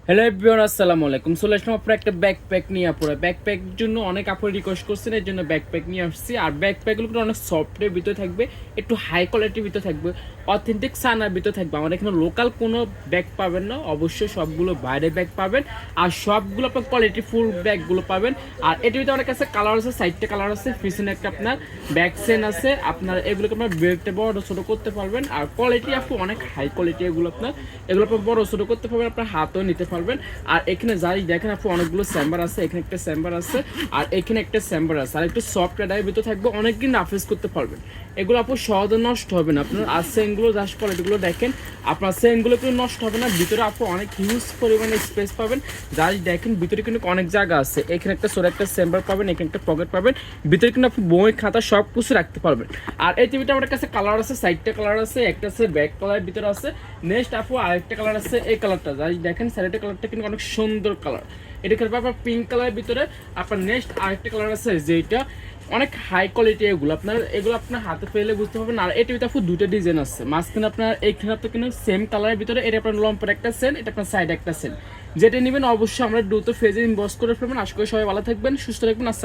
Hello everyone, আসসালামু আলাইকুম। চলে আসলাম আপনার একটা ব্যাকপ্যাক নিয়ে। পুরো ব্যাকপ্যাক জন্য অনেক আপু রিকোয়েস্ট করছেন, এর জন্য ব্যাকপ্যাক নিয়ে আসছি। আর ব্যাকপ্যাকগুলো অনেক সফটের ভিতরে থাকবে, একটু হাই কোয়ালিটির ভিতরে থাকবে, অথেন্টিক সানার ভিতরে থাকবে। আমাদের এখানে লোকাল কোনো ব্যাগ পাবেন না, অবশ্যই সবগুলো বাইরে ব্যাগ পাবেন। আর সবগুলো আপনার কোয়ালিটি ফুল ব্যাগগুলো পাবেন। আর এটির ভিতরে অনেক কাছে কালার আছে, সাইডটা কালার আছে, পিছনে একটা আপনার ব্যাক সেন আছে। আপনার এগুলোকে আপনার বেল্টে বড় ছোট করতে পারবেন। আর কোয়ালিটি আপু অনেক হাই কোয়ালিটি, এগুলো আপনার বড় ছোট করতে পারবেন, আপনার হাতেও নিতে পারবেন। আর এখানে যাই দেখেন আপু অনেকগুলো চেম্বার আছে, এখানে একটা চেম্বার আছে, আর এখানে একটা চেম্বার আছে। আর একটু সফট এর ভিতরে থাকবে, অনেকদিন নাফেস করতে পারবেন। এগুলো আপু সহজে নষ্ট হবে না আপনার। আর চেনগুলো জাস্ট কোয়ালিটিগুলো দেখেন, আপনার চেনগুলো কিন্তু নষ্ট হবে না। ভিতরে আপু অনেক হিউজ পরিমাণে স্পেস পাবেন। জাস্ট দেখেন ভিতরে কিন্তু অনেক জায়গা আছে। এখানে একটা ছোট একটা চেম্বার পাবেন, এখানে একটা পকেট পাবেন। ভিতরে কিন্তু আপনি বই খাতা সব কিছু রাখতে পারবেন। আর এই টিভিটা আমার কাছে কালার আছে, সাইডটা কালার আছে, একটা আছে ব্যাক কালারের ভিতরে আছে। নেক্সট আপু আরেকটা কালার আছে, এই কালারটা জাস্ট দেখেন, সাইডের কালারটা কিন্তু অনেক সুন্দর কালার। এটা খেলবে আপনার পিঙ্ক কালারের ভিতরে। আপনার নেক্সট আরেকটা কালার আছে যেটা অনেক হাই কোয়ালিটি। এগুলো আপনার হাতে পেলে বুঝতে পারবেন। আর এটার ভিতরে আপনার দুটো ডিজাইন আছে, মাঝখানে আপনার এইখানে আপনার কিন্তু সেম কালারের ভিতরে। এটা আপনার লম্পের একটা সেন, এটা আপনার সাইড একটা সেন। যেটা নেবেন অবশ্যই আমরা দ্রুত ফেজে ইনবক্স করে ফেলবেন। আশা করি সবাই ভালো থাকবেন, সুস্থ থাকবেন। আসসালাম।